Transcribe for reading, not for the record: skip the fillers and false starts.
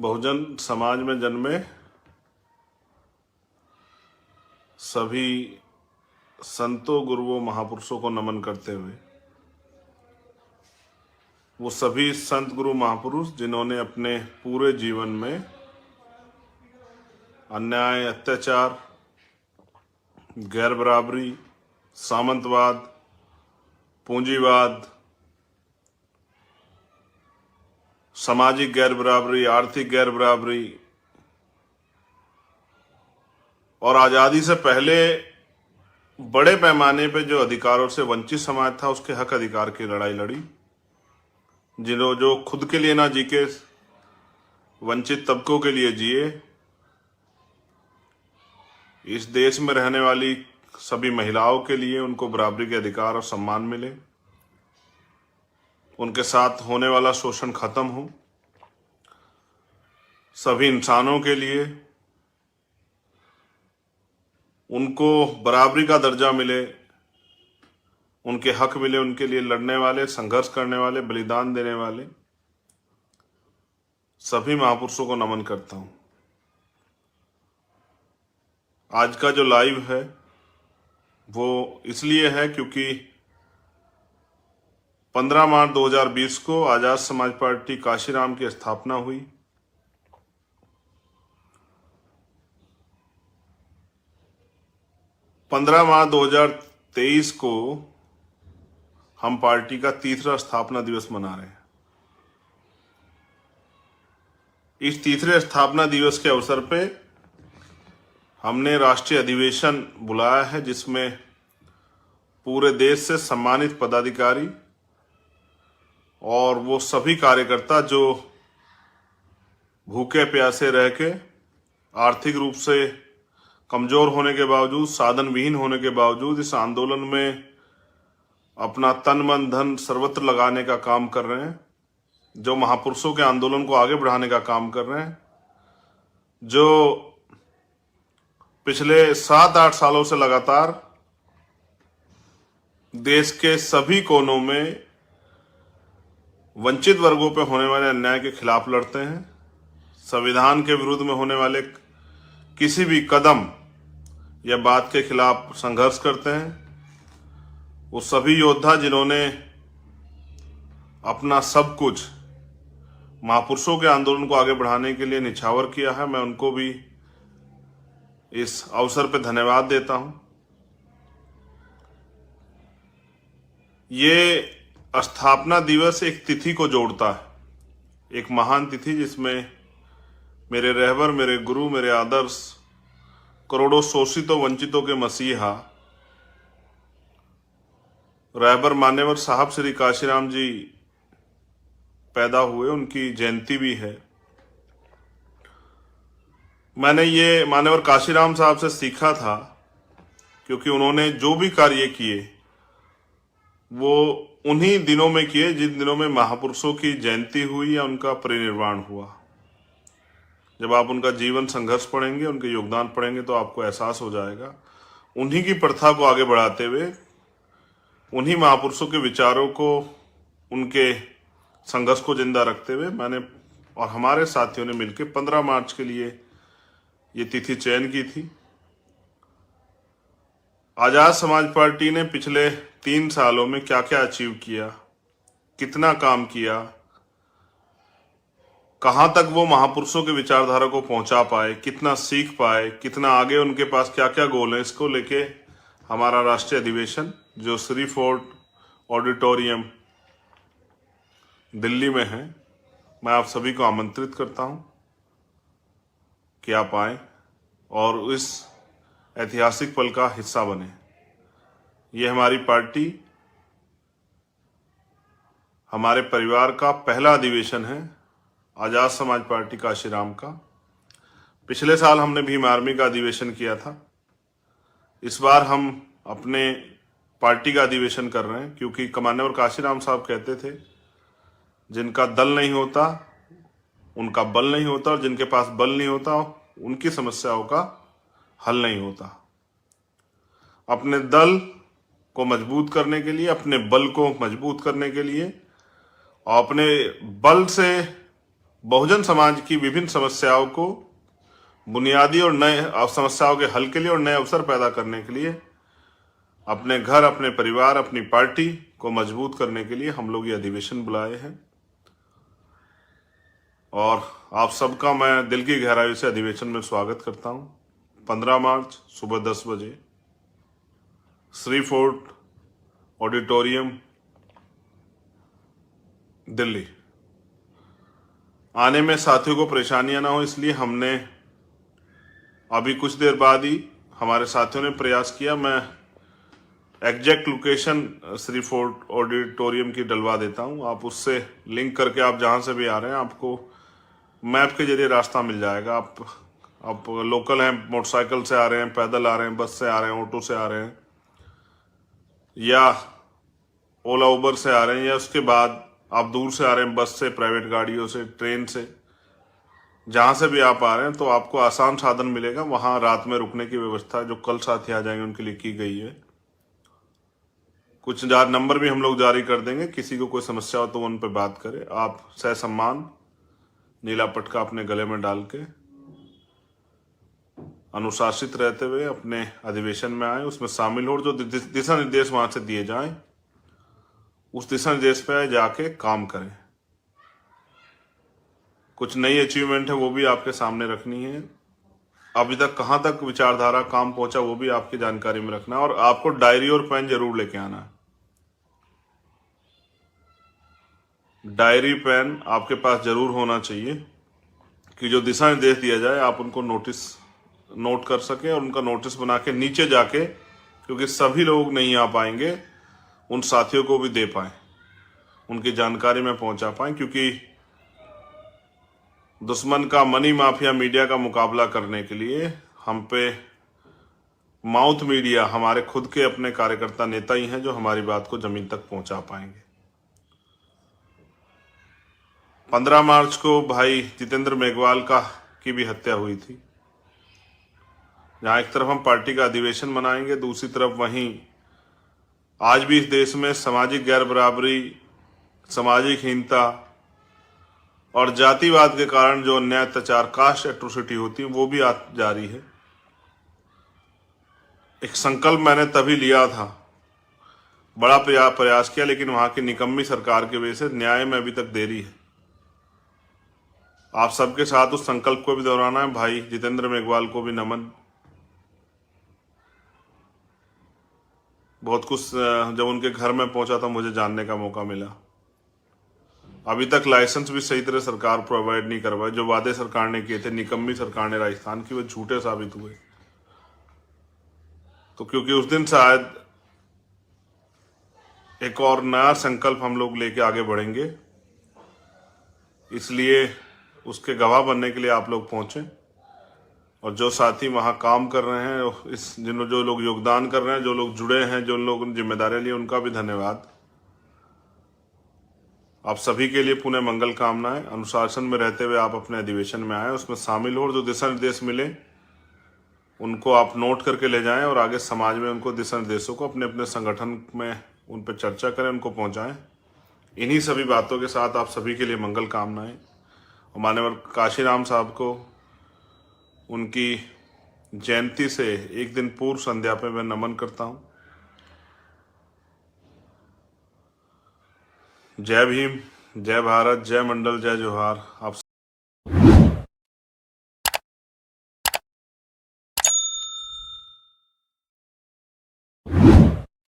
बहुजन समाज में जन्मे सभी संतों, गुरुओं, महापुरुषों को नमन करते हुए, वो सभी संत, गुरु, महापुरुष जिन्होंने अपने पूरे जीवन में अन्याय, अत्याचार, गैर बराबरी, सामंतवाद, पूंजीवाद, सामाजिक गैर बराबरी, आर्थिक गैर बराबरी और आज़ादी से पहले बड़े पैमाने पे जो अधिकारों से वंचित समाज था उसके हक अधिकार की लड़ाई लड़ी। जो खुद के लिए ना जी के वंचित तबकों के लिए जिए। इस देश में रहने वाली सभी महिलाओं के लिए उनको बराबरी के अधिकार और सम्मान मिले, उनके साथ होने वाला शोषण खत्म हो, सभी इंसानों के लिए उनको बराबरी का दर्जा मिले, उनके हक मिले, उनके लिए लड़ने वाले, संघर्ष करने वाले, बलिदान देने वाले सभी महापुरुषों को नमन करता हूं। आज का जो लाइव है वो इसलिए है क्योंकि 15 मार्च 2020 को आजाद समाज पार्टी काशीराम की स्थापना हुई। पंद्रह मार्च 2023 को हम पार्टी का तीसरा स्थापना दिवस मना रहे हैं। इस तीसरे स्थापना दिवस के अवसर पे हमने राष्ट्रीय अधिवेशन बुलाया है, जिसमें पूरे देश से सम्मानित पदाधिकारी और वो सभी कार्यकर्ता जो भूखे प्यासे रह के आर्थिक रूप से कमजोर होने के बावजूद, साधन विहीन होने के बावजूद इस आंदोलन में अपना तन मन धन सर्वत्र लगाने का काम कर रहे हैं, जो महापुरुषों के आंदोलन को आगे बढ़ाने का काम कर रहे हैं, जो पिछले 7-8 सालों से लगातार देश के सभी कोनों में वंचित वर्गों पर होने वाले अन्याय के खिलाफ लड़ते हैं, संविधान के विरुद्ध में होने वाले किसी भी कदम या बात के खिलाफ संघर्ष करते हैं। वो सभी योद्धा जिन्होंने अपना सब कुछ महापुरुषों के आंदोलन को आगे बढ़ाने के लिए निछावर किया है, मैं उनको भी इस अवसर पर धन्यवाद देता हूं। ये स्थापना दिवस एक तिथि को जोड़ता है, एक महान तिथि जिसमें मेरे रहबर, मेरे गुरु, मेरे आदर्श, करोड़ों शोषितों वंचितों के मसीहा रहबर मान्यवर साहब श्री काशीराम जी पैदा हुए, उनकी जयंती भी है। मैंने ये मान्यवर काशीराम साहब से सीखा था क्योंकि उन्होंने जो भी कार्य किए वो उन्हीं दिनों में किए जिन दिनों में महापुरुषों की जयंती हुई या उनका परिनिर्वाण हुआ। जब आप उनका जीवन संघर्ष पढ़ेंगे, उनके योगदान पढ़ेंगे तो आपको एहसास हो जाएगा। उन्हीं की प्रथा को आगे बढ़ाते हुए, उन्हीं महापुरुषों के विचारों को, उनके संघर्ष को जिंदा रखते हुए मैंने और हमारे साथियों ने मिलकर 15 मार्च के लिए ये तिथि चयन की थी। आजाद समाज पार्टी ने पिछले 3 सालों में क्या क्या अचीव किया, कितना काम किया, कहां तक वो महापुरुषों के विचारधारा को पहुंचा पाए, कितना सीख पाए, कितना आगे उनके पास क्या क्या गोल है, इसको लेके हमारा राष्ट्रीय अधिवेशन जो श्री फोर्ट ऑडिटोरियम दिल्ली में है, मैं आप सभी को आमंत्रित करता हूं कि आप आए और इस ऐतिहासिक पल का हिस्सा बने। ये हमारी पार्टी, हमारे परिवार का पहला अधिवेशन है, आजाद समाज पार्टी काशीराम का। पिछले साल हमने भीम आर्मी का अधिवेशन किया था। इस बार हम अपने पार्टी का अधिवेशन कर रहे हैं क्योंकि कमान्यवर काशीराम साहब कहते थे, जिनका दल नहीं होता उनका बल नहीं होता, और जिनके पास बल नहीं होता उनकी समस्याओं का हल नहीं होता। अपने दल को मजबूत करने के लिए, अपने बल को मजबूत करने के लिए और अपने बल से बहुजन समाज की विभिन्न समस्याओं को बुनियादी और नए समस्याओं के हल के लिए और नए अवसर पैदा करने के लिए, अपने घर, अपने परिवार, अपनी पार्टी को मजबूत करने के लिए हम लोग ये अधिवेशन बुलाए हैं। और आप सबका मैं दिल की गहराई से अधिवेशन में स्वागत करता हूं। 15 मार्च सुबह 10 बजे श्री फोर्ट ऑडिटोरियम, दिल्ली। आने में साथियों को परेशानियां ना हो, इसलिए हमने अभी कुछ देर बाद ही हमारे साथियों ने प्रयास किया। मैं exact location Shri fort auditorium की डलवा देता हूं, आप उससे लिंक करके आप जहां से भी आ रहे हैं आपको मैप के जरिए रास्ता मिल जाएगा। आप लोकल हैं, मोटरसाइकिल से आ रहे हैं, पैदल आ रहे हैं, बस से आ रहे हैं, ऑटो से आ रहे हैं, या ओला उबर से आ रहे हैं, या उसके बाद आप दूर से आ रहे हैं, बस से, प्राइवेट गाड़ियों से, ट्रेन से, जहां से भी आप आ रहे हैं, तो आपको आसान साधन मिलेगा। वहां रात में रुकने की व्यवस्था जो कल साथी आ जाएंगे उनके लिए की गई है। कुछ नंबर भी हम लोग जारी कर देंगे, किसी को कोई समस्या हो तो उन पर बात करें। आप ससम्मान नीला पटका अपने गले में डाल के अनुशासित रहते हुए अपने अधिवेशन में आए, उसमें शामिल हो, जो दिशा निर्देश वहां से दिए जाएं उस दिशा निर्देश पे जाके काम करें। कुछ नई अचीवमेंट है वो भी आपके सामने रखनी है। अभी तक कहां तक विचारधारा काम पहुंचा वो भी आपकी जानकारी में रखना है, और आपको डायरी और पेन जरूर लेके आना है। डायरी पेन आपके पास जरूर होना चाहिए कि जो दिशा निर्देश दिया जाए आप उनको नोट कर सके और उनका नोटिस बना के नीचे जाके, क्योंकि सभी लोग नहीं आ पाएंगे, उन साथियों को भी दे पाए, उनकी जानकारी में पहुंचा पाए। क्योंकि दुश्मन का मनी माफिया मीडिया का मुकाबला करने के लिए हम पे माउथ मीडिया, हमारे खुद के अपने कार्यकर्ता नेता ही हैं जो हमारी बात को जमीन तक पहुंचा पाएंगे। 15 मार्च को भाई जितेंद्र मेघवाल की भी हत्या हुई थी। जहां एक तरफ हम पार्टी का अधिवेशन मनाएंगे, दूसरी तरफ वहीं आज भी इस देश में सामाजिक गैर बराबरी, सामाजिक हीनता और जातिवाद के कारण जो अन्याय, अत्याचार, कास्ट एट्रोसिटी होती है वो भी जारी है। एक संकल्प मैंने तभी लिया था, बड़ा प्रयास किया, लेकिन वहां की निकम्मी सरकार की वजह से न्याय में अभी तक देरी है। आप सबके साथ उस संकल्प को भी दोहराना है। भाई जितेंद्र मेघवाल को भी नमन। बहुत कुछ जब उनके घर में पहुंचा था मुझे जानने का मौका मिला। अभी तक लाइसेंस भी सही तरह सरकार प्रोवाइड नहीं करवाए। जो वादे सरकार ने किए थे, निकम्मी सरकार ने राजस्थान की, वो झूठे साबित हुए। तो क्योंकि उस दिन शायद एक और नया संकल्प हम लोग लेके आगे बढ़ेंगे, इसलिए उसके गवाह बनने के लिए आप लोग पहुंचे। और जो साथी वहां काम कर रहे हैं, जो लोग योगदान कर रहे हैं, जो लोग जुड़े हैं, जो लोग जिम्मेदारी लिए, उनका भी धन्यवाद। आप सभी के लिए पुनः मंगल कामनाएं। अनुशासन में रहते हुए आप अपने अधिवेशन में आए, उसमें शामिल हो, और जो दिशा निर्देश मिले उनको आप नोट करके ले जाएं और आगे समाज में उनको दिशा निर्देशों को अपने अपने संगठन में उन पर चर्चा करें, उनको पहुंचाएं। इन्हीं सभी बातों के साथ आप सभी के लिए मंगल कामनाएं। और माननीय काशीराम साहब को उनकी जयंती से एक दिन पूर्व संध्या पे मैं नमन करता हूं। जय भीम, जय भारत, जय मंडल, जय जोहार। आप